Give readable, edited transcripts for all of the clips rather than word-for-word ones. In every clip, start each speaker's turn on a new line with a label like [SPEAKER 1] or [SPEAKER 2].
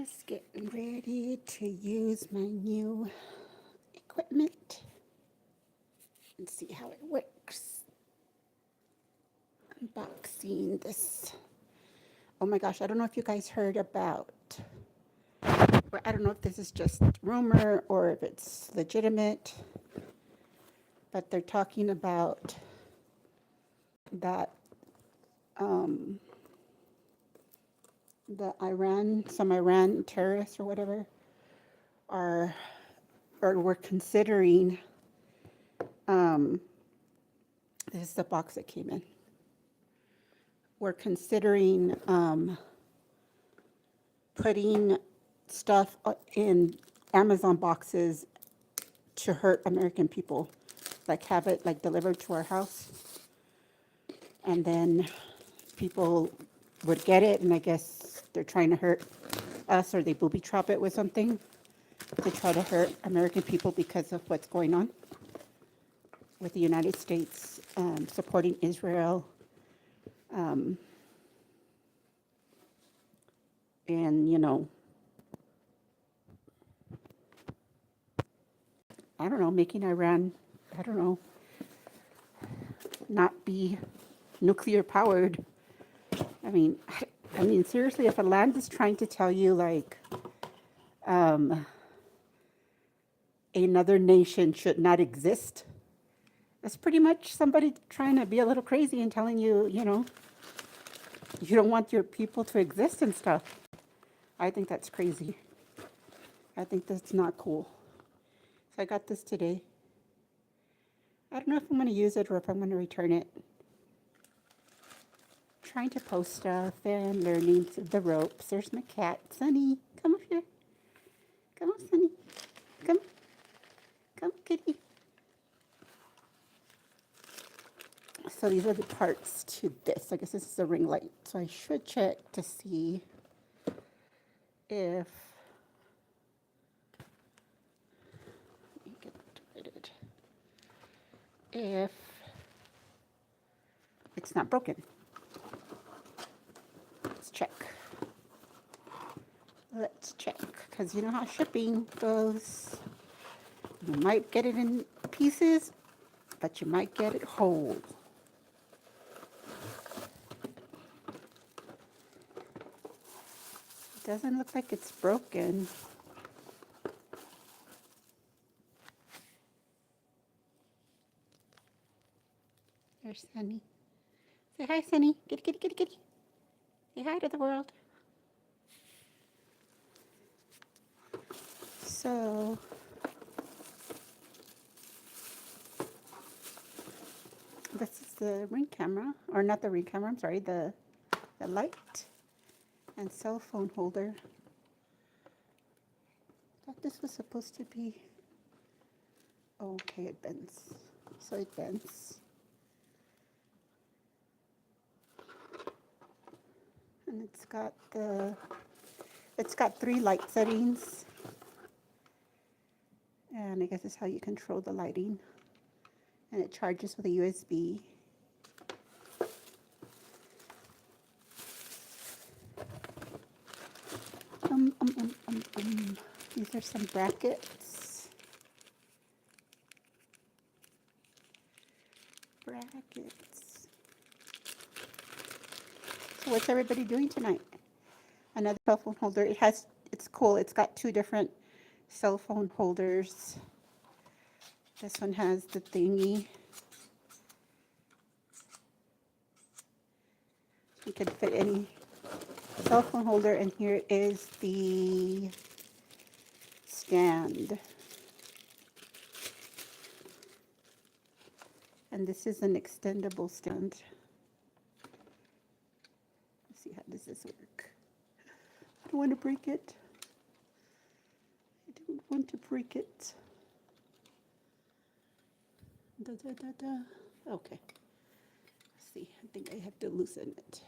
[SPEAKER 1] Just getting ready to use my new equipment and see how it works. Unboxing this. Oh my gosh, I don't know if you guys heard about, or I don't know if this is just rumor or if it's legitimate, but they're talking about that some Iran terrorists or whatever are, or were considering, this is the box that came in. We're considering putting stuff in Amazon boxes to hurt American people, like have it like delivered to our house, and then people would get it, and I guess they're trying to hurt us, or they booby trap it with something to try to hurt American people because of what's going on with the United States supporting Israel. And, you know, I don't know, making Iran, I don't know, not be nuclear powered. I mean, seriously, if a land is trying to tell you, like, another nation should not exist, that's pretty much somebody trying to be a little crazy and telling you, you know, you don't want your people to exist and stuff. I think that's crazy. I think that's not cool. So I got this today. I don't know if I'm going to use it or if I'm going to return it. Trying to post stuff and learning the ropes. There's my cat, Sunny. Come up here. Come on, Sunny. Come. Come, kitty. So these are the parts to this. I guess this is a ring light. So I should check to see if, let me get it, if it's not broken. Let's check. Let's check, because you know how shipping goes. You might get it in pieces, but you might get it whole. It doesn't look like it's broken. There's Sunny. Say hi, Sunny. Kitty, kitty, kitty, kitty. Say hi to the world. So, this is the ring camera, or not the ring camera, I'm sorry, the light and cell phone holder. I thought this was supposed to be, okay, it bends. So it bends. And it's got 3 light settings. And I guess this is how you control the lighting. And it charges with a USB. These are some brackets. So what's everybody doing tonight? Another cell phone holder. It's cool. It's got 2 different cell phone holders. This one has the thingy. You can fit any cell phone holder, and here is the stand. And this is an extendable stand. Let's see, how does this work? I don't want to break it. I don't want to break it. Da, da, da, da. Okay. Let's see. I think I have to loosen it.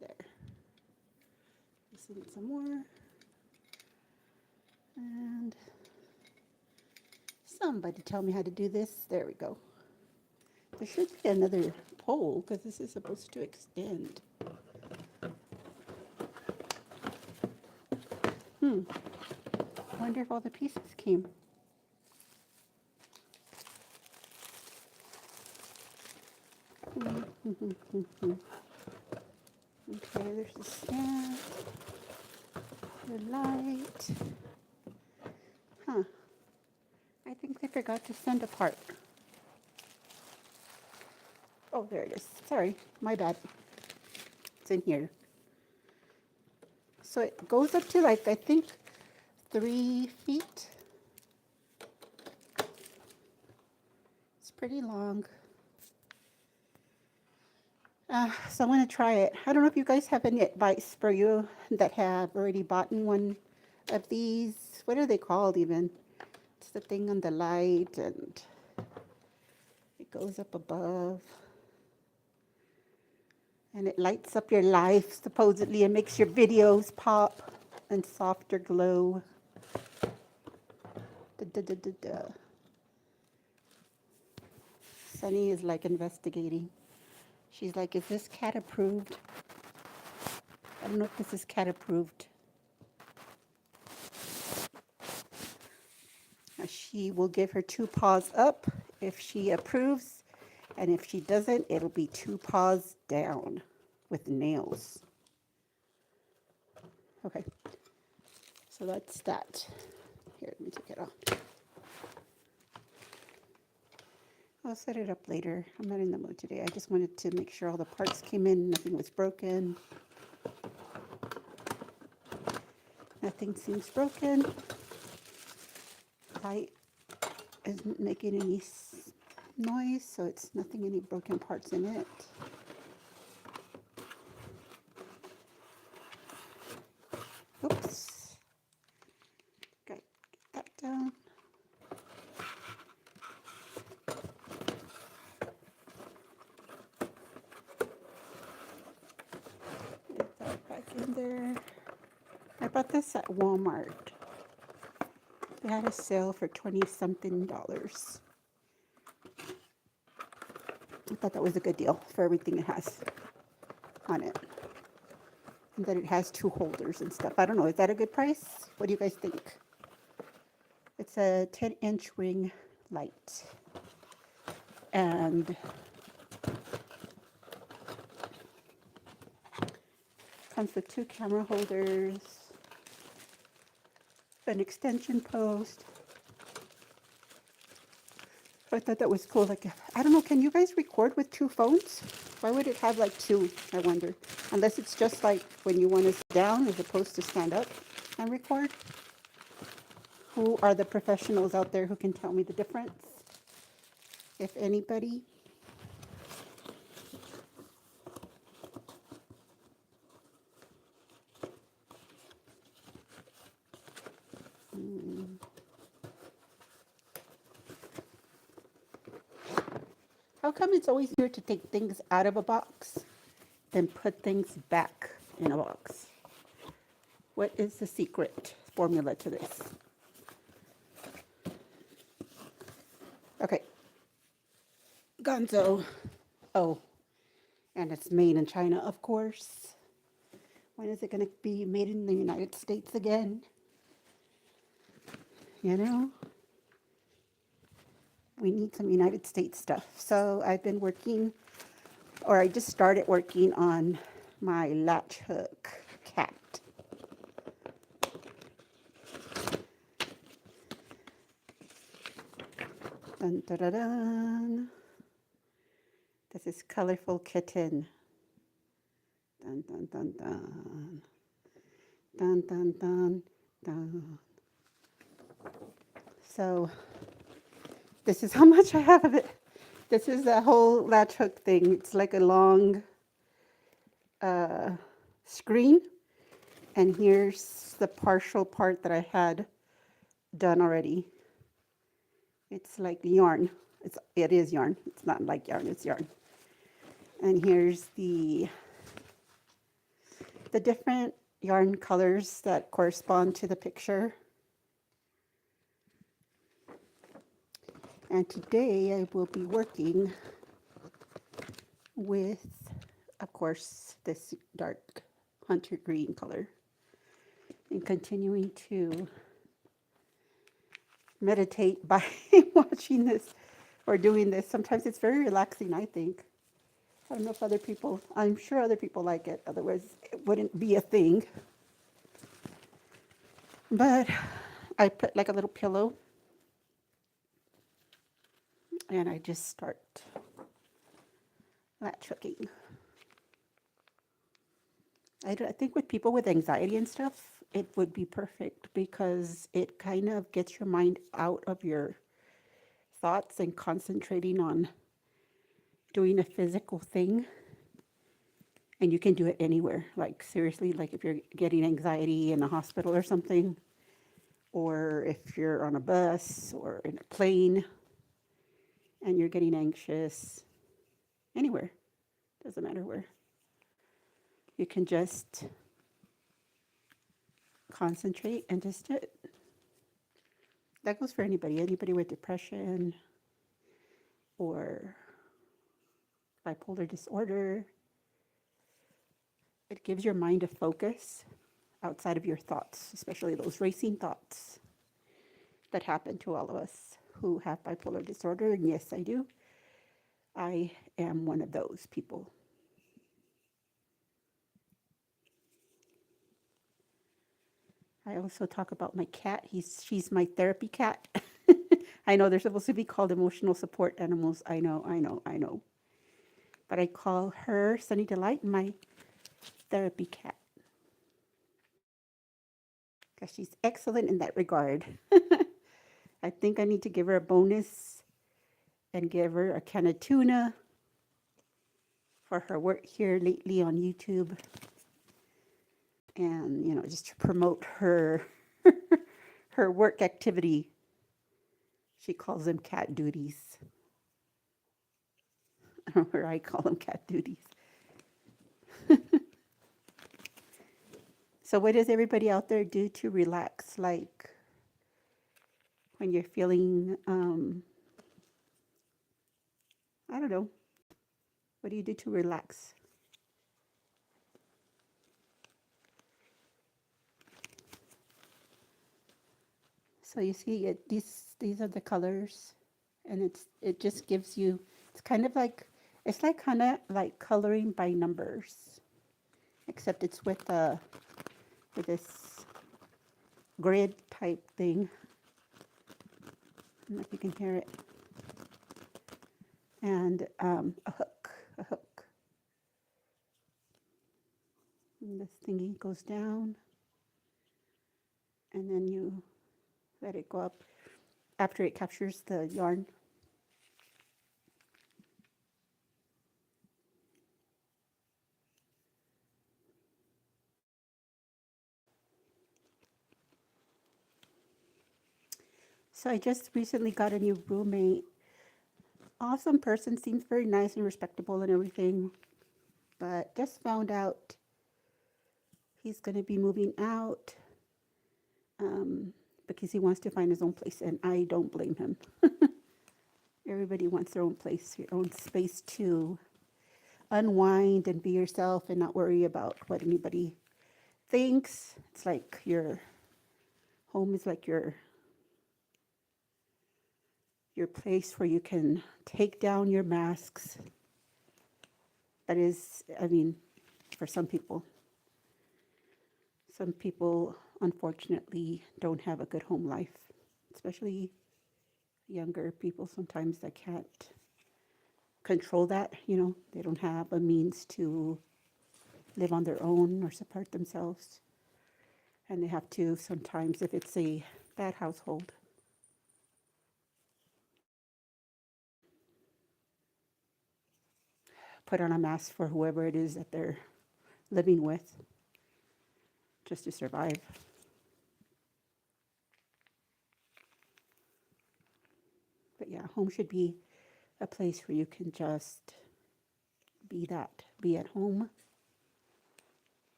[SPEAKER 1] There. Loosen it some more. And somebody tell me how to do this. There we go. There should be another pole because this is supposed to extend. I wonder if all the pieces came. Okay, there's the stand, the light. Huh. I think they forgot to send a part. Oh, there it is. Sorry, my bad. It's in here. So it goes up to like, I think, 3 feet. It's pretty long. So I want to try it. I don't know if you guys have any advice for you that have already bought one of these. What are they called even? It's the thing on the light and it goes up above. And it lights up your life, supposedly, and makes your videos pop and softer glow. Da, da, da, da, da. Sunny is like investigating. She's like, is this cat approved? I don't know if this is cat approved. She will give her 2 paws up if she approves, and if she doesn't, it'll be 2 paws down with nails. Okay, so that's that. Here, let me take it off. I'll set it up later. I'm not in the mood today. I just wanted to make sure all the parts came in, nothing was broken. Nothing seems broken. Light isn't making any noise, so it's nothing, any broken parts in it. Oops. Got that down. Get that back in there. I bought this at Walmart. They had a sale for $20-something. I thought that was a good deal for everything it has on it. And that it has 2 holders and stuff. I don't know, is that a good price? What do you guys think? It's a 10-inch ring light. And comes with 2 camera holders, an extension post. I thought that was cool. Like, I don't know, can you guys record with 2 phones? Why would it have like 2, I wonder? Unless it's just like when you want to sit down as opposed to stand up and record. Who are the professionals out there who can tell me the difference? If anybody. How come it's always easier to take things out of a box than put things back in a box? What is the secret formula to this? Okay. Gonzo. Oh, and it's made in China, of course. When is it going to be made in the United States again? You know? We need some United States stuff. So I've been working, or I just started working on my latch hook cat. Dun, dun, dun, dun. This is Colorful Kitten. Dun, dun, dun, dun. Dun, dun, dun, dun. So this is how much I have of it. This is a whole latch hook thing. It's like a long screen. And here's the partial part that I had done already. It's like yarn. It is yarn. It's not like yarn, it's yarn. And here's the different yarn colors that correspond to the picture. And today I will be working with, of course, this dark hunter green color. and continuing to meditate by watching this or doing this. Sometimes it's very relaxing, I think. I don't know if other people, I'm sure other people like it, otherwise it wouldn't be a thing. But I put like a little pillow and I just start latch hooking. I think with people with anxiety and stuff, it would be perfect because it kind of gets your mind out of your thoughts and concentrating on doing a physical thing. And you can do it anywhere. Like seriously, like if you're getting anxiety in a hospital or something, or if you're on a bus or in a plane and you're getting anxious, anywhere, doesn't matter where. You can just concentrate and just do it. That goes for anybody with depression or bipolar disorder. It gives your mind a focus outside of your thoughts, especially those racing thoughts that happen to all of us who have bipolar disorder. And yes, I do. I am one of those people. I also talk about my cat. She's my therapy cat. I know they're supposed to be called emotional support animals. I know. But I call her SunnyDelight my therapy cat because she's excellent in that regard. I think I need to give her a bonus and give her a can of tuna for her work here lately on YouTube. And, just to promote her her work activity. She calls them cat duties. Or I call them cat duties. So what does everybody out there do to relax? Like when you're feeling, I don't know, what do you do to relax? So you see, these are the colors, and it just gives you. It's kind of like coloring by numbers, except it's with this grid type thing. I don't know if you can hear it. And a hook. And this thingy goes down, and then you let it go up after it captures the yarn. So I just recently got a new roommate. Awesome person, seems very nice and respectable and everything. But just found out he's going to be moving out because he wants to find his own place, and I don't blame him. Everybody wants their own place, your own space to unwind and be yourself and not worry about what anybody thinks. It's like your home is like your place where you can take down your masks. That is, for some people unfortunately don't have a good home life, especially younger people sometimes that can't control that, they don't have a means to live on their own or support themselves. And they have to sometimes, if it's a bad household, put on a mask for whoever it is that they're living with just to survive. But yeah, home should be a place where you can just be at home,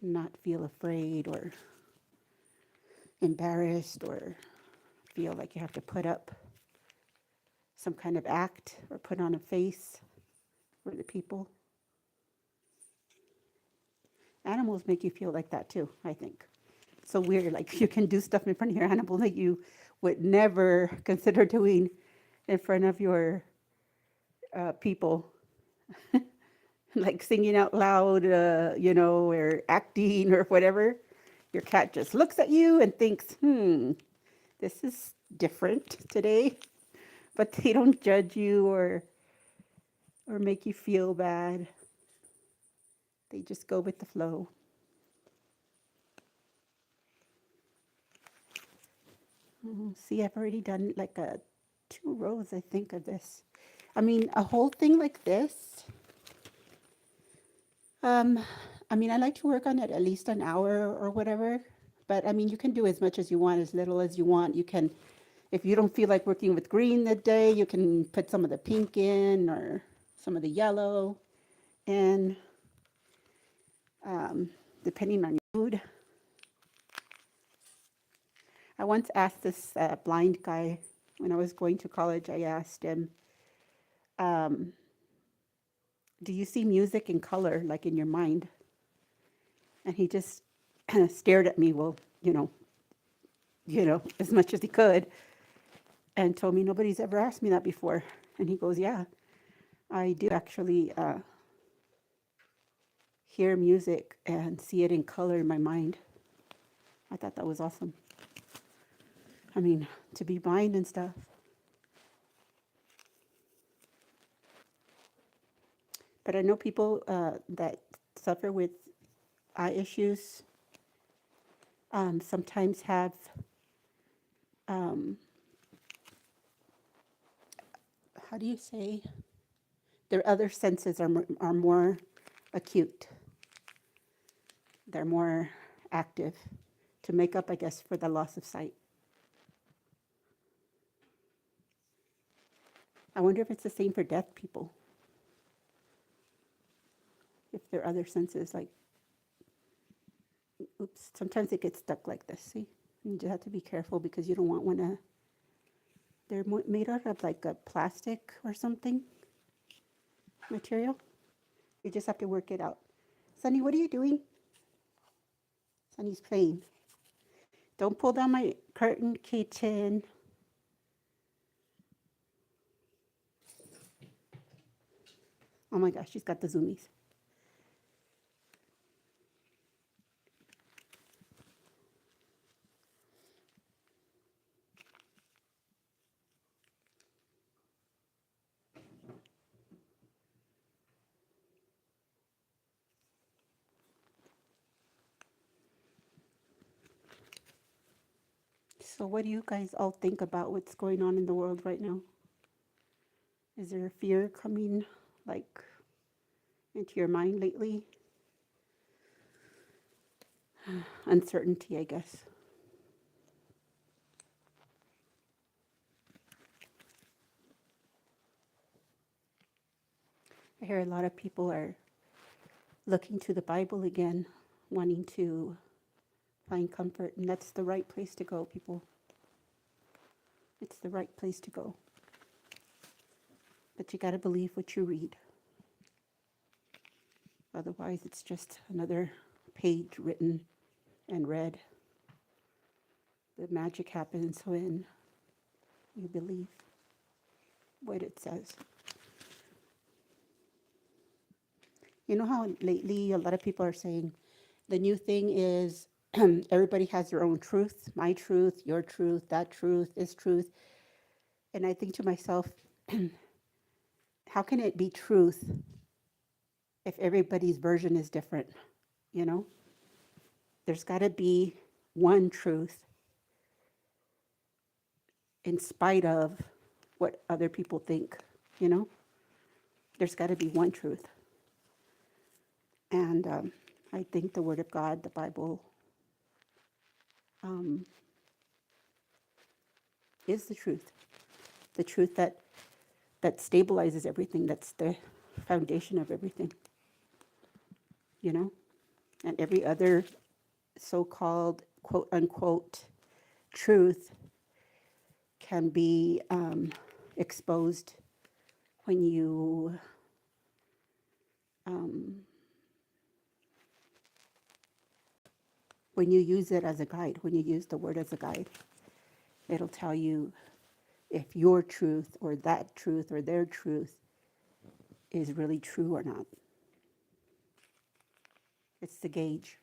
[SPEAKER 1] not feel afraid or embarrassed or feel like you have to put up some kind of act or put on a face for the people. Animals make you feel like that too, I think. So weird. Like you can do stuff in front of your animal that you would never consider doing in front of your people, like singing out loud, or acting or whatever. Your cat just looks at you and thinks, this is different today. But they don't judge you or make you feel bad. They just go with the flow. See, I've already done like 2 rows, I think, of this. I mean, a whole thing like this. Um, I mean, I like to work on it at least an hour or whatever. But I mean, you can do as much as you want, as little as you want. You can, if you don't feel like working with green that day, you can put some of the pink in or some of the yellow in, depending on your mood. I once asked this blind guy when I was going to college, I asked him, um, do you see music in color, like in your mind? And he just kind of stared at me, well, as much as he could, and told me nobody's ever asked me that before. And he goes, yeah, I do actually hear music and see it in color in my mind. I thought that was awesome. I mean, to be blind and stuff. But I know people that suffer with eye issues sometimes have, um, how do you say, their other senses are more acute. They're more active to make up, I guess, for the loss of sight. I wonder if it's the same for deaf people. If their other senses, like, oops, sometimes it gets stuck like this, see? You just have to be careful because you don't want one to, they're made out of like a plastic or something material. You just have to work it out. Sunny, what are you doing? Sunny's playing. Don't pull down my curtain, kitten. Oh my gosh, she's got the zoomies. So what do you guys all think about what's going on in the world right now? Is there fear coming like into your mind lately? Uncertainty, I guess. I hear a lot of people are looking to the Bible again, wanting to find comfort, and that's the right place to go, people. It's the right place to go. But you got to believe what you read. Otherwise, it's just another page written and read. The magic happens when you believe what it says. You know how lately a lot of people are saying the new thing is everybody has their own truth, my truth, your truth, that truth, this truth. And I think to myself, how can it be truth if everybody's version is different? You know, there's got to be one truth in spite of what other people think, you know? There's got to be one truth. And I think the Word of God, the Bible, is the truth that stabilizes everything, that's the foundation of everything, you know? And every other so-called quote unquote truth can be exposed when you when you use it as a guide, when you use the word as a guide, it'll tell you if your truth or that truth or their truth is really true or not. It's the gauge.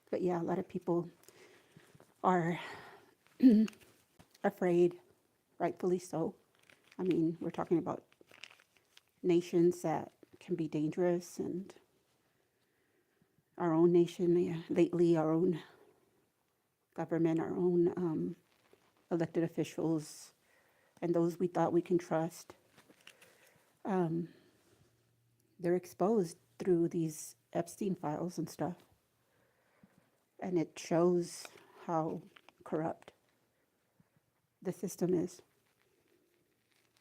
[SPEAKER 1] But yeah, a lot of people are afraid, rightfully so. I mean, we're talking about nations that can be dangerous, and our own nation, yeah, lately, our own government, our own elected officials, and those we thought we can trust, um, they're exposed through these Epstein files and stuff. And it shows how corrupt the system is.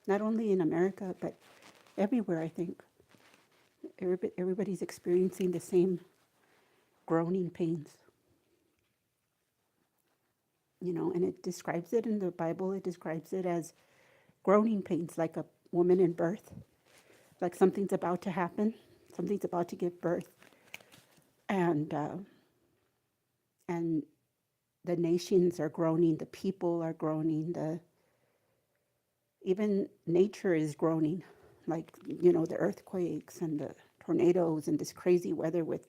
[SPEAKER 1] Not only in America, but everywhere, I think. Everybody's experiencing the same groaning pains. You know, and it describes it in the Bible, it describes it as groaning pains, like a woman in birth, like something's about to happen, something's about to give birth. And the nations are groaning, the people are groaning, even nature is groaning, like, you know, the earthquakes and the tornadoes and this crazy weather with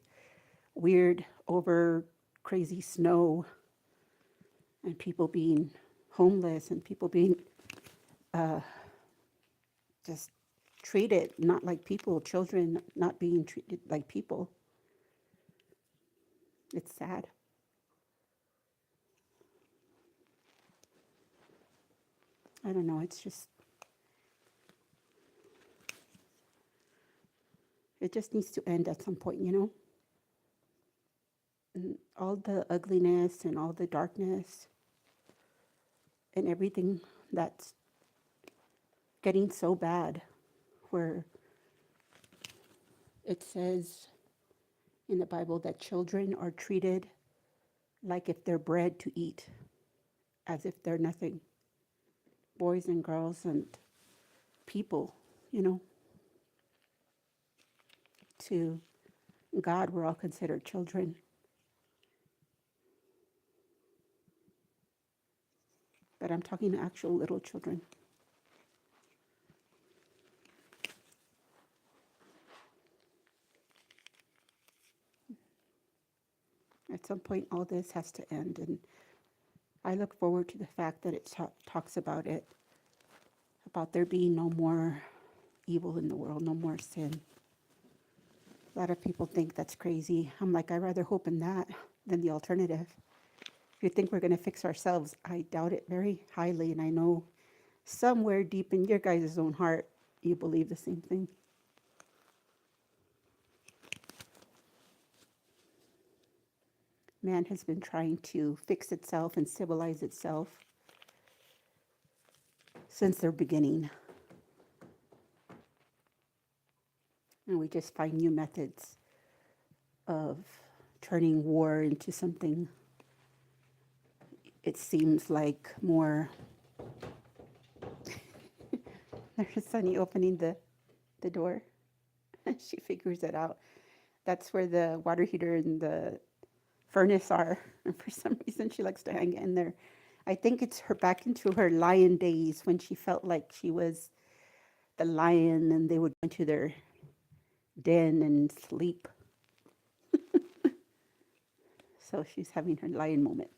[SPEAKER 1] weird, over crazy snow, and people being homeless, and people being just treated not like people, children not being treated like people. It's sad. I don't know, it's just, it just needs to end at some point, you know? And all the ugliness and all the darkness and everything that's getting so bad, where it says in the Bible that children are treated like if they're bread to eat, as if they're nothing. Boys and girls and people, you know, to God, we're all considered children. But I'm talking to actual little children. At some point, all this has to end. And I look forward to the fact that it talks about it, about there being no more evil in the world, no more sin. A lot of people think that's crazy. I'm like, I'd rather hope in that than the alternative. If you think we're going to fix ourselves, I doubt it very highly. And I know somewhere deep in your guys' own heart, you believe the same thing. Man has been trying to fix itself and civilize itself since their beginning. And we just find new methods of turning war into something, it seems like, more. There's Sunny opening the door. She figures it out. That's where the water heater and the furnace are. And for some reason, she likes to hang it in there. I think it's her back into her lion days when she felt like she was the lion and they would go into their den and sleep. So she's having her lion moment.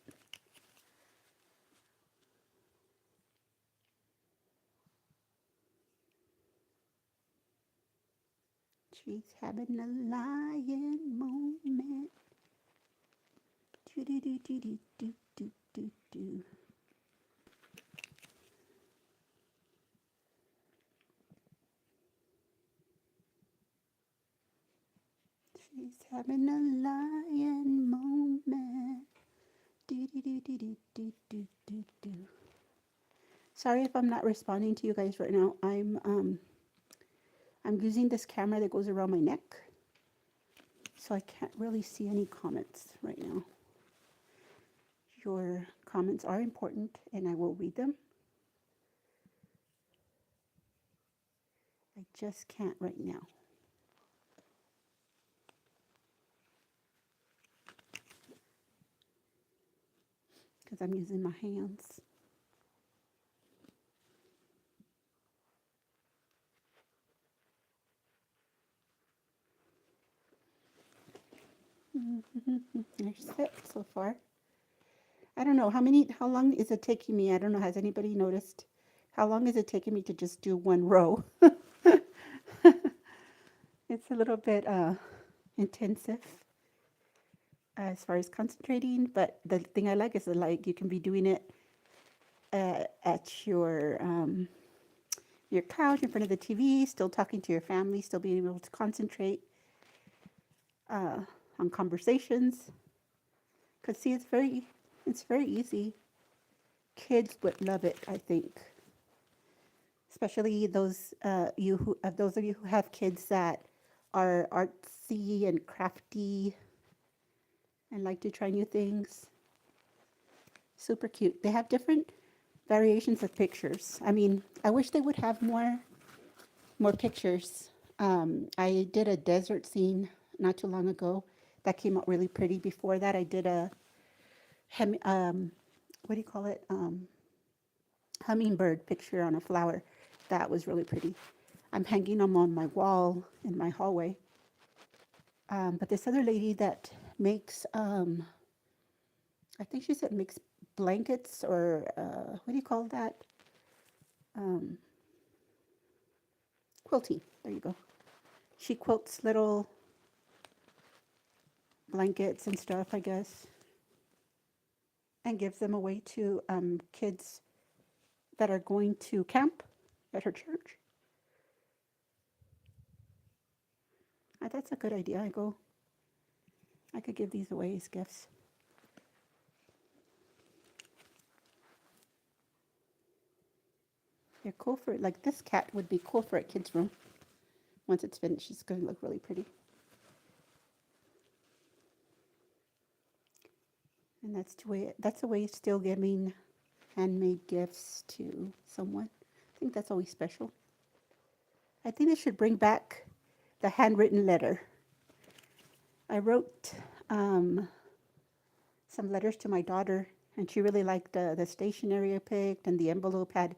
[SPEAKER 1] She's having a lion moment. Do do do do do do do do do. She's having a lion moment. Do do do do do do do do do. Sorry if I'm not responding to you guys right now. I'm using this camera that goes around my neck, so I can't really see any comments right now. Your comments are important, and I will read them. I just can't right now. because I'm using my hands. They're set so far. I don't know how long is it taking me? I don't know. Has anybody noticed? How long is it taking me to just do one row? It's a little bit intensive as far as concentrating, but the thing I like is that, like, you can be doing it at your couch in front of the TV, still talking to your family, still being able to concentrate uh, on conversations. Cause see, it's very easy. Kids would love it, I think, especially those of you who have kids that are artsy and crafty and like to try new things. Super cute. They have different variations of pictures. I mean, I wish they would have more pictures. I did a desert scene not too long ago that came out really pretty. Before that, I did a what do you call it? Hummingbird picture on a flower. That was really pretty. I'm hanging them on my wall in my hallway. But this other lady that makes, I think she said makes blankets or what do you call that? Um, Quilting. There you go. She quilts little blankets and stuff, I guess, and gives them away to kids that are going to camp at her church. That's a good idea. I could give these away as gifts. They're cool for, like, this cat would be cool for a kid's room. Once it's finished, it's going to look really pretty. And that's a way of still giving handmade gifts to someone. I think that's always special. I think they should bring back the handwritten letter. I wrote some letters to my daughter, and she really liked the stationery I picked, and the envelope had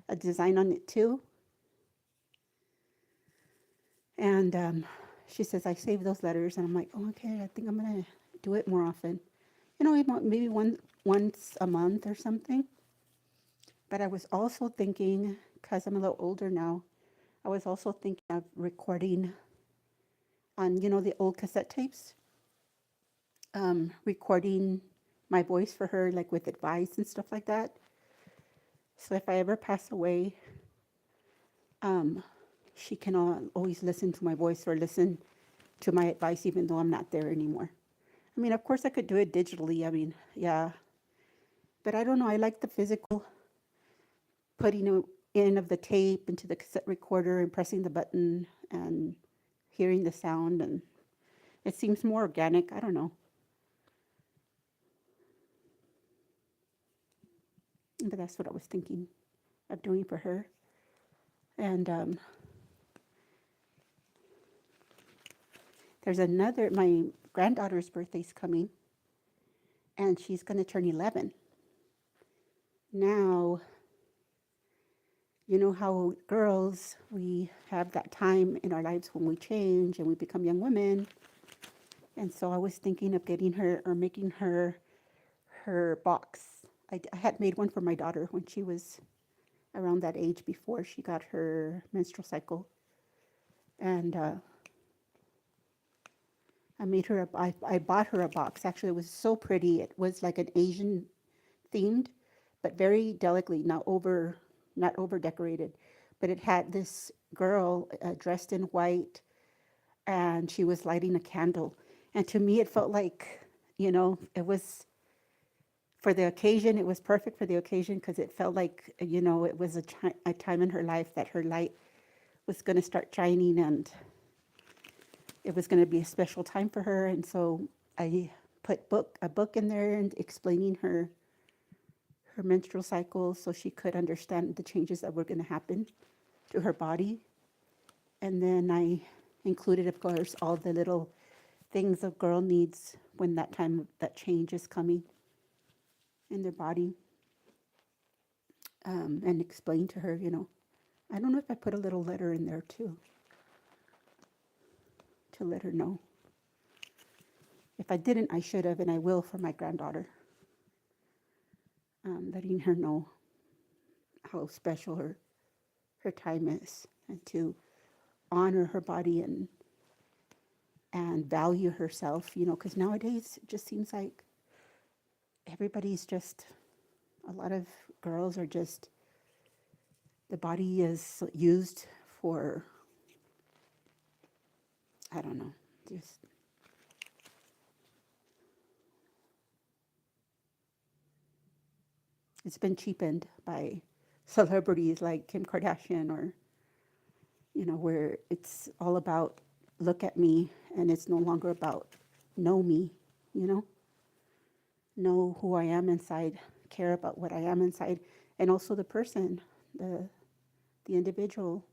[SPEAKER 1] a design on it too. And she says, I saved those letters, and I'm like, oh, okay, I think I'm gonna do it more often. You know, maybe once a month or something. But I was also thinking, because I'm a little older now, I was also thinking of recording on, the old cassette tapes, recording my voice for her, like with advice and stuff like that. So if I ever pass away, um, she can always listen to my voice or listen to my advice, even though I'm not there anymore. I mean, of course, I could do it digitally. I mean, yeah. But I don't know. I like the physical putting it in of the tape into the cassette recorder and pressing the button and hearing the sound. And it seems more organic. I don't know. But that's what I was thinking of doing for her. And my granddaughter's birthday's coming, and she's going to turn 11. Now, you know how girls, we have that time in our lives when we change and we become young women. And so I was thinking of getting her or making her box. I had made one for my daughter when she was around that age before she got her menstrual cycle. And I bought her a box. Actually, it was so pretty. It was like an Asian themed, but very delicately, not over decorated. But it had this girl dressed in white, and she was lighting a candle. And to me, it felt like, it was for the occasion. It was perfect for the occasion because it felt like, it was a time in her life that her light was going to start shining, and it was going to be a special time for her. And so I put a book in there and explaining her menstrual cycle so she could understand the changes that were going to happen to her body. And then I included, of course, all the little things a girl needs when that time, that change is coming. in their body, and explain to her, I don't know if I put a little letter in there too, to let her know. If I didn't, I should have, and I will for my granddaughter, letting her know how special her time is, and to honor her body and value herself, because nowadays it just seems like everybody's just, a lot of girls are just, the body is used for, I don't know, just, it's been cheapened by celebrities like Kim Kardashian, or, where it's all about look at me, and it's no longer about know me, you know, know who I am inside, care about what I am inside, and also the person, the individual.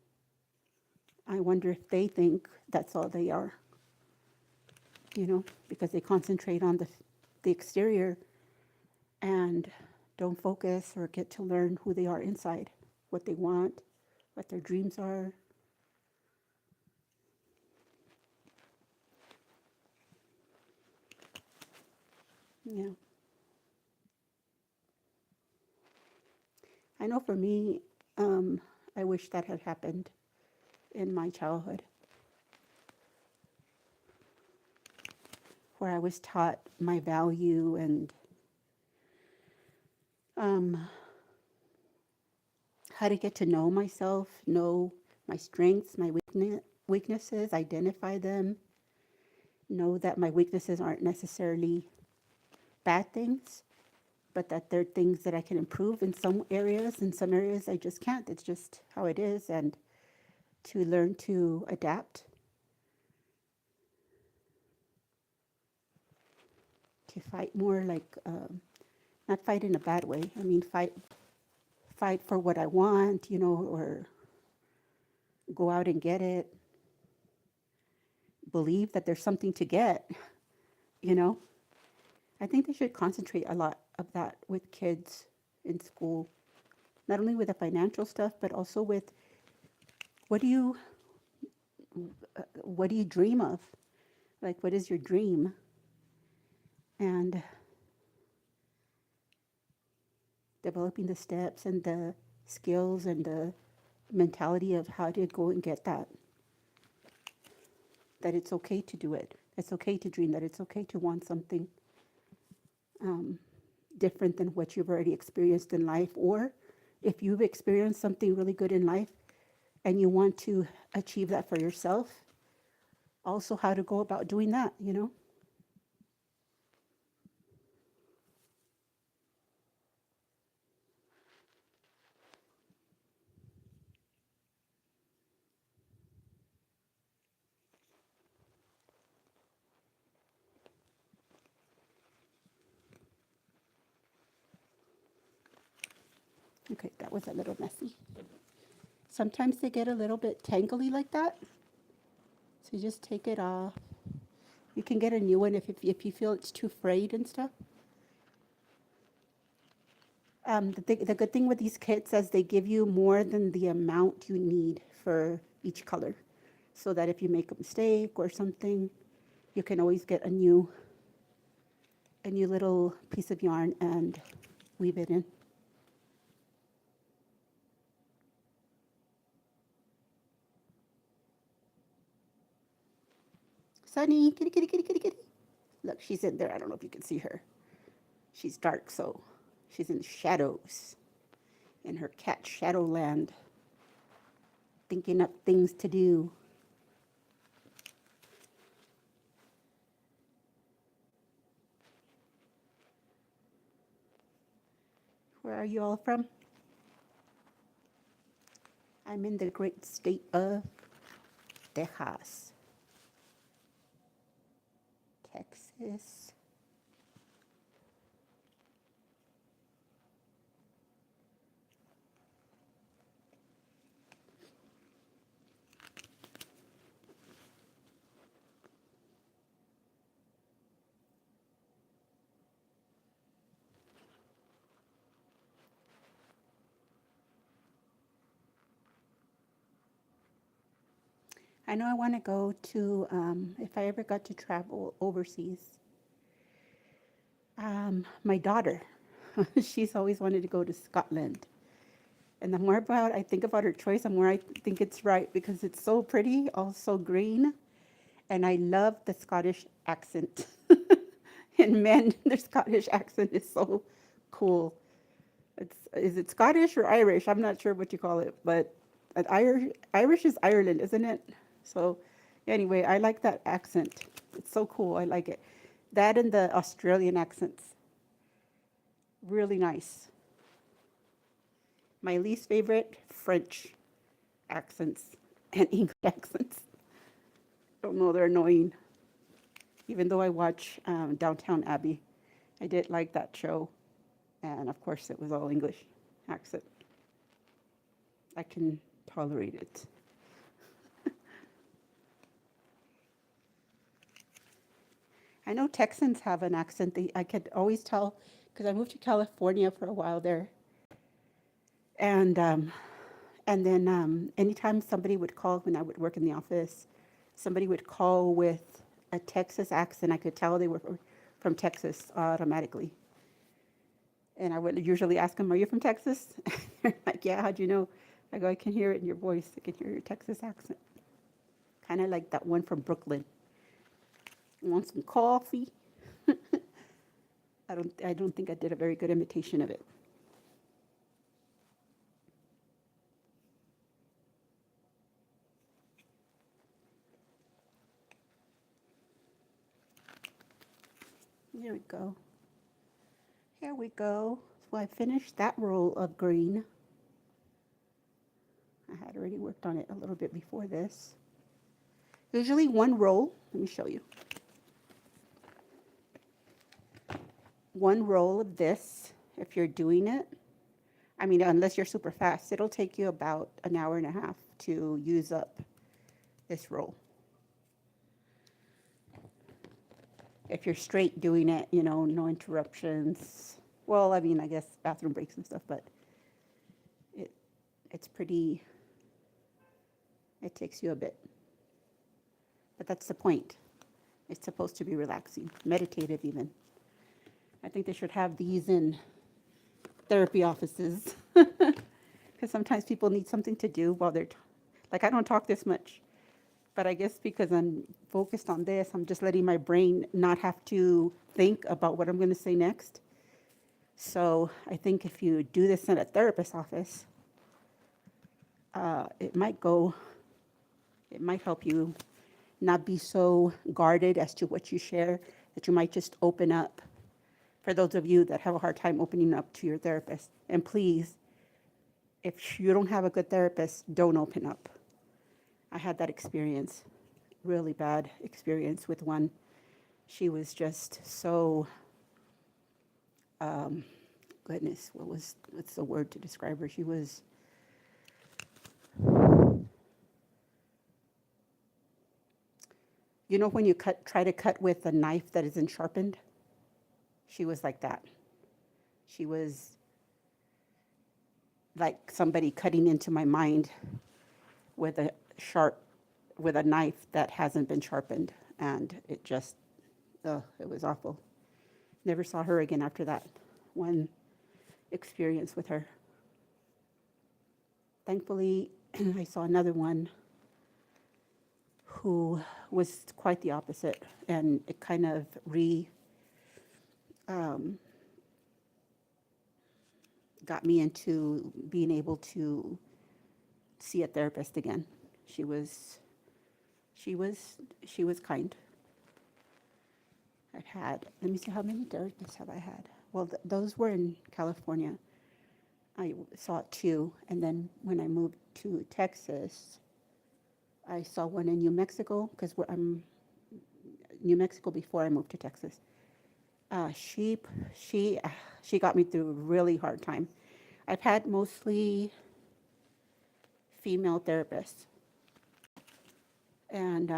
[SPEAKER 1] I wonder if they think that's all they are, because they concentrate on the exterior and don't focus or get to learn who they are inside, what they want, what their dreams are. Yeah. I know for me, I wish that had happened in my childhood, where I was taught my value and um, how to get to know myself, know my strengths, my weaknesses, identify them, know that my weaknesses aren't necessarily bad things, but that they're things that I can improve in some areas. In some areas, I just can't. It's just how it is. And to learn to adapt, to fight more, like, not fight in a bad way. I mean, fight for what I want, or go out and get it. Believe that there's something to get, you know. I think they should concentrate a lot of that with kids in school, not only with the financial stuff, but also with what do you what do you dream of? Like, what is your dream? And developing the steps and the skills and the mentality of how to go and get that. That it's okay to do it. It's okay to dream. That it's okay to want something different than what you've already experienced in life. Or if you've experienced something really good in life and you want to achieve that for yourself, also how to go about doing that. Okay, that was a little messy. Sometimes they get a little bit tangly like that. So you just take it off. You can get a new one if you feel it's too frayed and stuff. The good thing with these kits is they give you more than the amount you need for each color. So that if you make a mistake or something, you can always get a new little piece of yarn and weave it in. Sunny, kitty, kitty, kitty, kitty, kitty. Look, she's in there. I don't know if you can see her. She's dark, so she's in shadows in her cat shadowland, thinking up things to do. Where are you all from? I'm in the great state of Texas. Texas. I know I want to go to, if I ever got to travel overseas, my daughter, she's always wanted to go to Scotland. And the more about I think about her choice, the more I think it's right because it's so pretty, also green, and I love the Scottish accent. And men, their Scottish accent is so cool. Is it Scottish or Irish? I'm not sure what you call it, but Irish is Ireland, isn't it? So anyway, I like that accent. It's so cool. I like it. That and the Australian accents, really nice. My least favorite, French accents and English accents. Don't know, they're annoying. Even though I watch Downtown Abbey, I did like that show, and of course it was all English accent. I can tolerate it. I know Texans have an accent. I could always tell because I moved to California for a while there, and then anytime somebody would call when I would work in the office, somebody would call with a Texas accent. I could tell they were from Texas automatically. And I would usually ask them, "Are you from Texas?" They're like, "Yeah, how'd you know?" I go, "I can hear it in your voice. I can hear your Texas accent." Kind of like that one from Brooklyn. Want some coffee? I don't think I did a very good imitation of it. Here we go. Here we go. So I finished that roll of green. I had already worked on it a little bit before this. Usually one roll, let me show you. One roll of this, if you're doing it, I mean, unless you're super fast, it'll take you about an hour and a half to use up this roll. If you're straight doing it, no interruptions. Well, I mean, I guess bathroom breaks and stuff, but it's pretty, it takes you a bit. But that's the point. It's supposed to be relaxing, meditative even. I think they should have these in therapy offices because sometimes people need something to do while they're, like, I don't talk this much, but I guess because I'm focused on this, I'm just letting my brain not have to think about what I'm going to say next. So I think if you do this in a therapist's office, it might help you not be so guarded as to what you share, that you might just open up. For those of you that have a hard time opening up to your therapist, and please, if you don't have a good therapist, don't open up. I had that experience, really bad experience with one. She was just so, goodness, what's the word to describe her? She was, when you try to cut with a knife that isn't sharpened? She was like that. She was like somebody cutting into my mind with a knife that hasn't been sharpened, and it just, it was awful. Never saw her again after that one experience with her. Thankfully, I saw another one who was quite the opposite, and it kind of got me into being able to see a therapist again. She was kind. Let me see, how many therapists have I had? Well, those were in California. I saw two, and then when I moved to Texas, I saw one in New Mexico, because I'm New Mexico before I moved to Texas. She got me through a really hard time. I've had mostly female therapists, and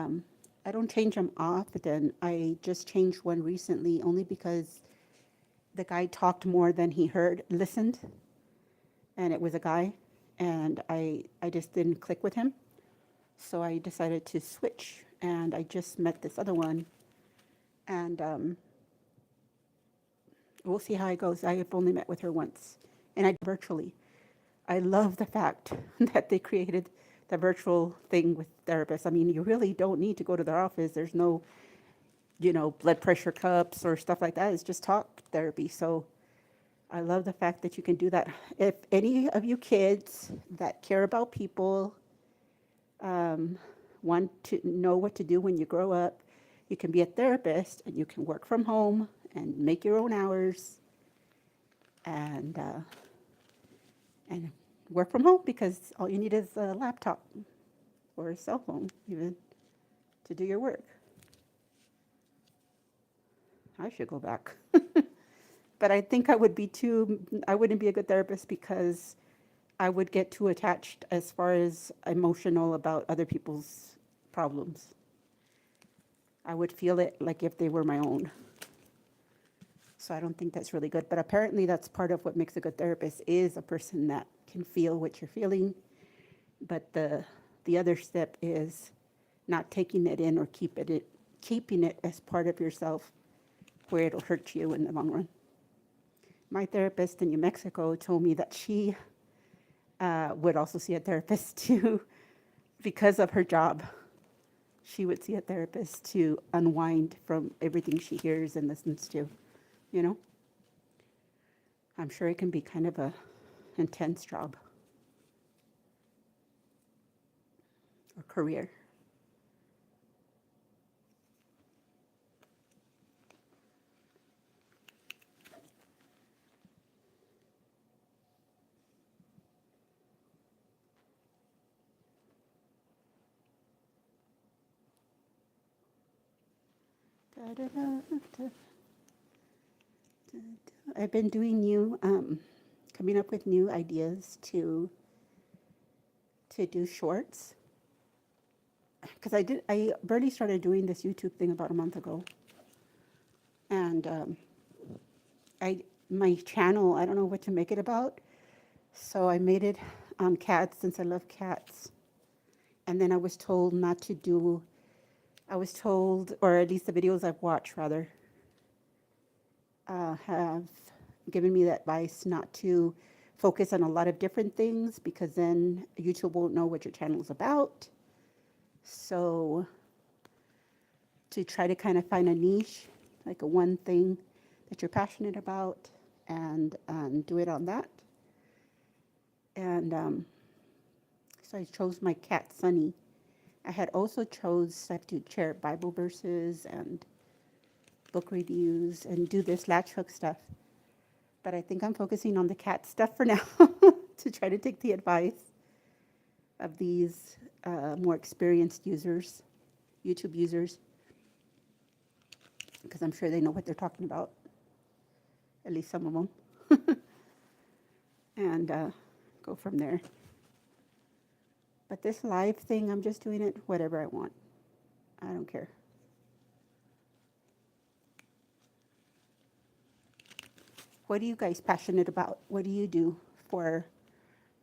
[SPEAKER 1] I don't change them often. I just changed one recently only because the guy talked more than he listened, and it was a guy, and I just didn't click with him. So I decided to switch, and I just met this other one, and we'll see how it goes. I have only met with her once, and I virtually. I love the fact that they created the virtual thing with therapists. I mean, you really don't need to go to their office. There's no, blood pressure cups or stuff like that. It's just talk therapy. So I love the fact that you can do that. If any of you kids that care about people um, want to know what to do when you grow up, you can be a therapist and you can work from home and make your own hours and and work from home because all you need is a laptop or a cell phone even to do your work. I should go back. But I think I wouldn't be a good therapist because I would get too attached as far as emotional about other people's problems. I would feel it like if they were my own. So I don't think that's really good. But apparently that's part of what makes a good therapist is a person that can feel what you're feeling. But the other step is not taking it in or keeping it as part of yourself where it'll hurt you in the long run. My therapist in New Mexico told me that she would also see a therapist too because of her job. She would see a therapist to unwind from everything she hears and listens to, you know? I'm sure it can be kind of a intense job or career. Da, da, da, da, da. I've been doing coming up with new ideas to do shorts because I barely started doing this YouTube thing about a month ago, and my channel, I don't know what to make it about, so I made it on cats since I love cats, and then I was told not to do. I was told, or at least the videos I've watched rather, have given me the advice not to focus on a lot of different things because then YouTube won't know what your channel is about. So to try to kind of find a niche, like a one thing that you're passionate about and do it on that. And so I chose my cat, Sunny. I had also chose I have to share Bible verses and book reviews and do this latch hook stuff. But I think I'm focusing on the cat stuff for now to try to take the advice of these more experienced users, YouTube users, because I'm sure they know what they're talking about, at least some of them, and go from there. But this live thing, I'm just doing it whatever I want. I don't care. What are you guys passionate about? What do you do for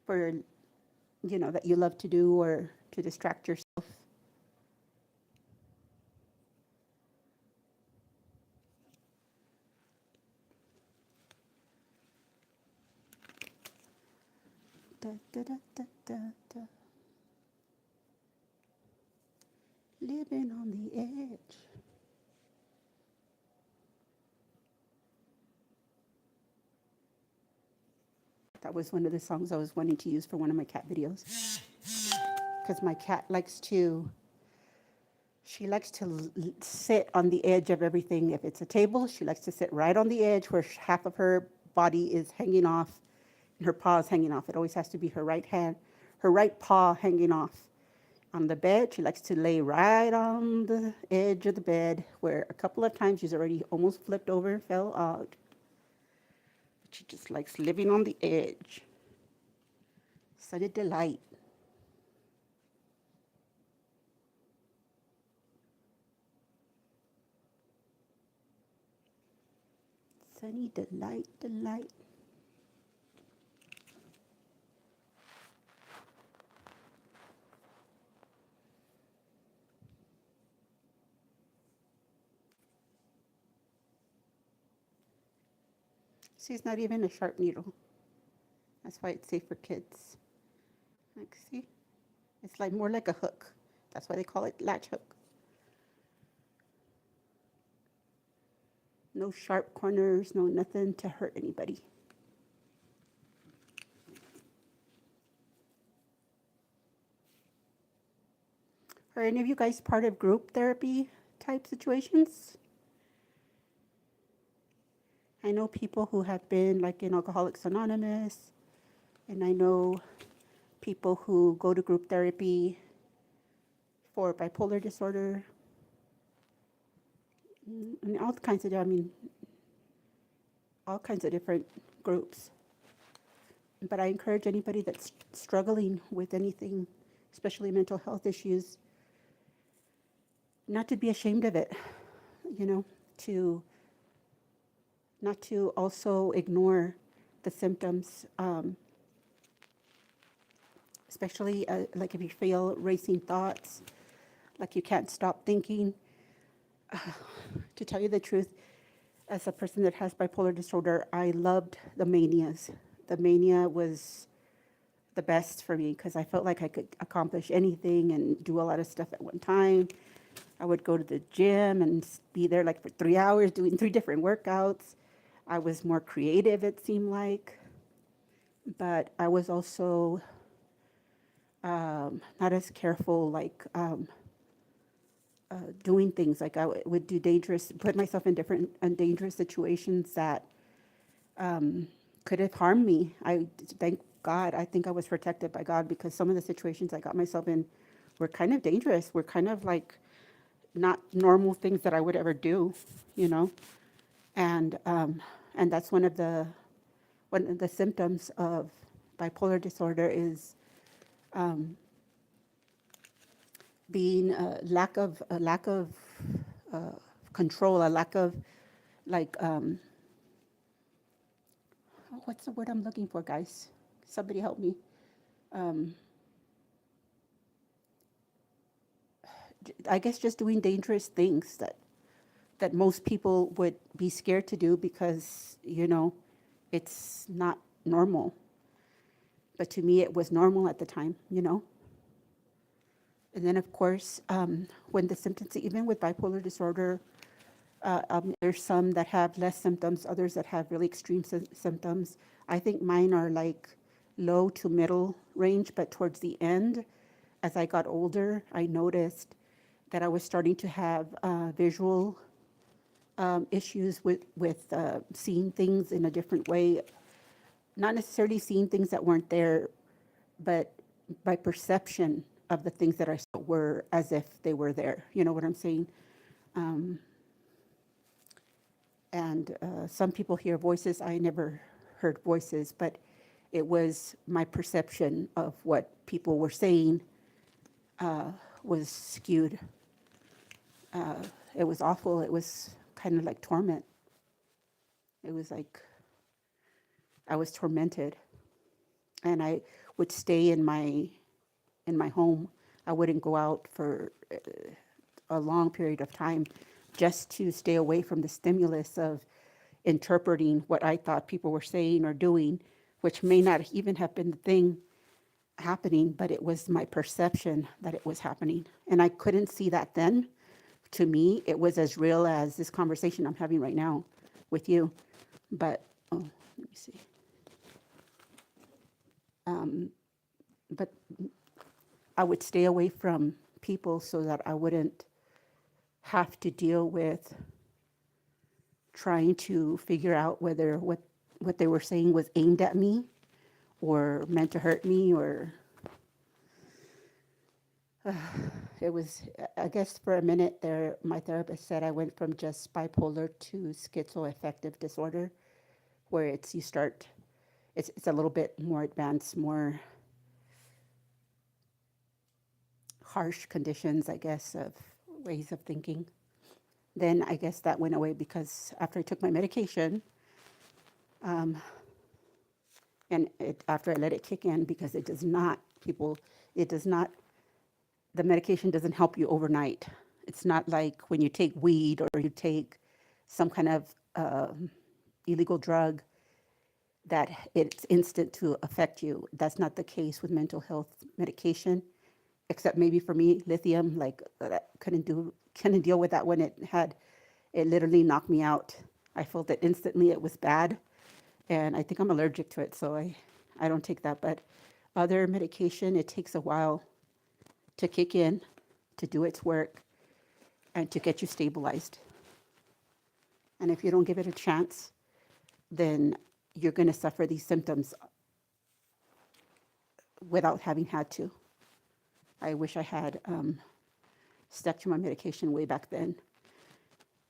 [SPEAKER 1] that you love to do or to distract yourself? Da, da, da, da, da, da. Living on the edge. That was one of the songs I was wanting to use for one of my cat videos. Because my cat she likes to sit on the edge of everything. If it's a table, she likes to sit right on the edge where half of her body is hanging off and her paw is hanging off. It always has to be her right paw hanging off. On the bed, she likes to lay right on the edge of the bed where a couple of times she's already almost flipped over and fell out. But she just likes living on the edge. SunnyDelight. SunnyDelight, delight. See, it's not even a sharp needle. That's why it's safe for kids. Like, see? It's like more like a hook. That's why they call it latch hook. No sharp corners, no nothing to hurt anybody. Are any of you guys part of group therapy type situations? I know people who have been like in Alcoholics Anonymous, and I know people who go to group therapy for bipolar disorder, and all kinds of, I mean, all kinds of different groups. But I encourage anybody that's struggling with anything, especially mental health issues, not to be ashamed of it, you know, to not to also ignore the symptoms, especially like if you feel racing thoughts, like you can't stop thinking. To tell you the truth, as a person that has bipolar disorder, I loved the manias. The mania was the best for me because I felt like I could accomplish anything and do a lot of stuff at one time. I would go to the gym and be there like for 3 hours doing 3 different workouts. I was more creative, it seemed like, but I was also not as careful, like doing things. Like would do put myself in different and dangerous situations that could have harmed me. I thank God. I think I was protected by God because some of the situations I got myself in were kind of dangerous. Were kind of like not normal things that I would ever do, you know. And that's one of the symptoms of bipolar disorder is being a lack of control, a lack of like what's the word I'm looking for, guys? Somebody help me. I guess just doing dangerous things that most people would be scared to do because, you know, it's not normal. But to me, it was normal at the time, you know. And then, of course, when the symptoms, even with bipolar disorder, there's some that have less symptoms, others that have really extreme symptoms. I think mine are like low to middle range, but towards the end, as I got older, I noticed that I was starting to have visual issues with seeing things in a different way, not necessarily seeing things that weren't there, but by perception of the things that I saw were as if they were there. You know what I'm saying? And some people hear voices. I never heard voices, but it was my perception of what people were saying was skewed. It was awful. It was kind of like torment. It was like I was tormented, and I would stay in my home. I wouldn't go out for a long period of time just to stay away from the stimulus of interpreting what I thought people were saying or doing, which may not even have been the thing happening, but it was my perception that it was happening. And I couldn't see that then. To me, it was as real as this conversation I'm having right now with you. But, oh, let me see. But I would stay away from people so that I wouldn't have to deal with trying to figure out whether what they were saying was aimed at me or meant to hurt me, or it was, I guess for a minute there, my therapist said I went from just bipolar to schizoaffective disorder, where it's a little bit more advanced, more harsh conditions, I guess, of ways of thinking. Then I guess that went away because after I took my medication, and after I let it kick in, because it does not, the medication doesn't help you overnight. It's not like when you take weed or you take some kind of illegal drug. that it's instant to affect you. That's not the case with mental health medication, except maybe for me, lithium, like couldn't deal with that when it literally knocked me out. I felt it instantly. It was bad, and I think I'm allergic to it, so I don't take that. But other medication, it takes a while to kick in, to do its work, and to get you stabilized. And if you don't give it a chance, then you're going to suffer these symptoms without having had to. I wish I had stuck to my medication way back then.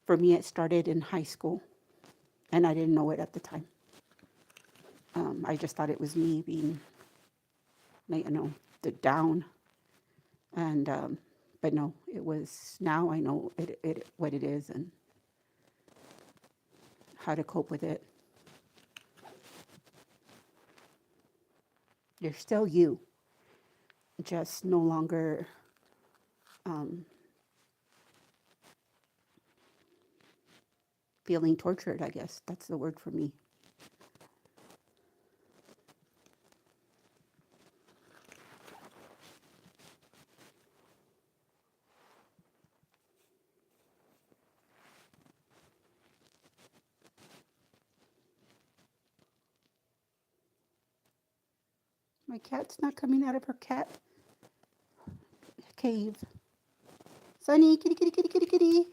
[SPEAKER 1] For me, it started in high school, and I didn't know it at the time. I just thought it was me being, the down, and but no, it was. Now I know it what it is and how to cope with it. You're still you, just no longer feeling tortured. I guess that's the word for me. My cat's not coming out of her cat cave. Sunny, kitty, kitty, kitty, kitty, kitty.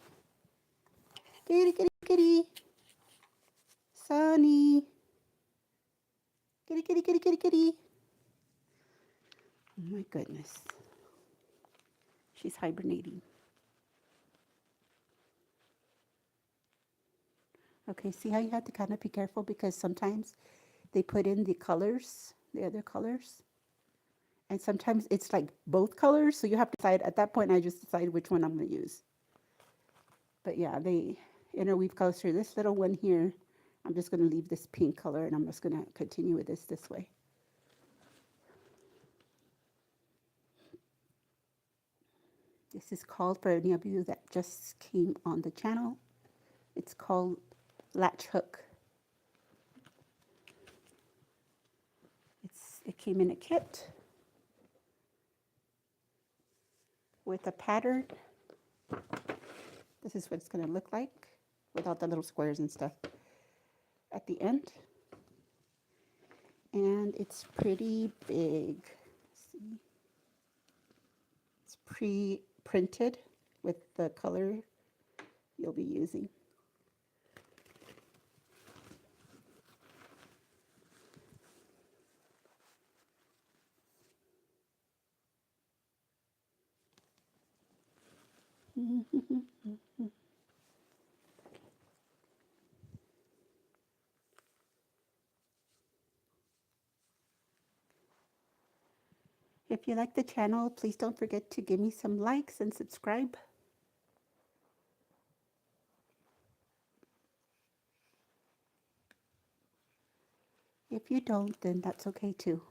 [SPEAKER 1] Kitty, kitty, kitty. Sunny. Kitty, kitty, kitty, kitty, kitty. Oh my goodness. She's hibernating. Okay, see how you have to kind of be careful because sometimes they put in the colors, the other colors, and sometimes it's like both colors, so you have to decide. At that point, I just decide which one I'm going to use. But yeah, they interweave colors here. This little one here, I'm just going to leave this pink color, and I'm just going to continue with this way. This is called, for any of you that just came on the channel, it's called latch hook. It came in a kit with a pattern. This is what it's going to look like without the little squares and stuff at the end. And it's pretty big. See? It's pre-printed with the color you'll be using. If you like the channel, please don't forget to give me some likes and subscribe. If you don't, then that's okay too.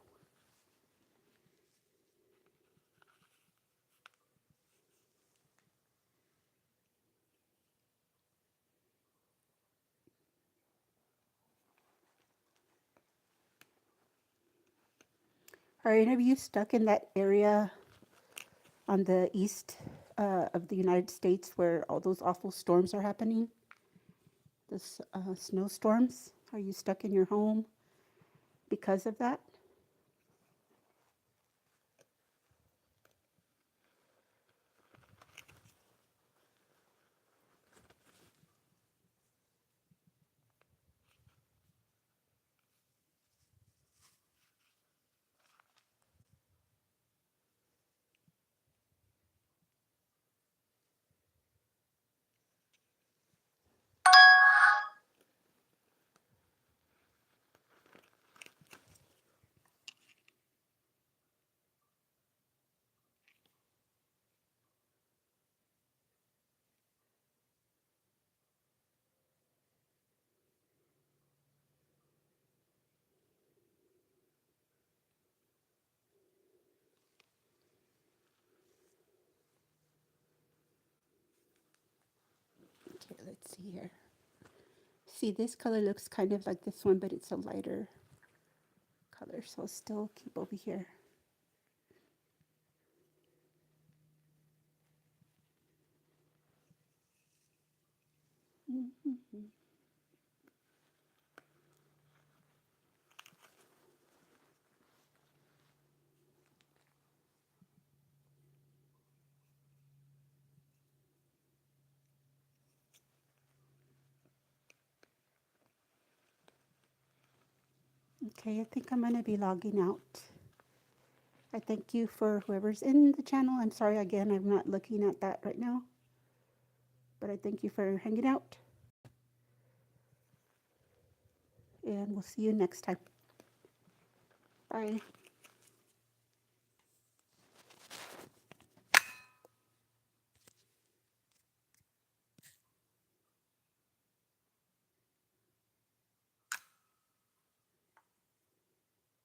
[SPEAKER 1] Are any of you stuck in that area on the east of the United States where all those awful storms are happening? The snowstorms? Are you stuck in your home because of that? Okay, let's see here. See, this color looks kind of like this one, but it's a lighter color, so I'll still keep over here. Okay, I think I'm going to be logging out. I thank you for whoever's in the channel. I'm sorry again, I'm not looking at that right now. But I thank you for hanging out. And we'll see you next time. Bye.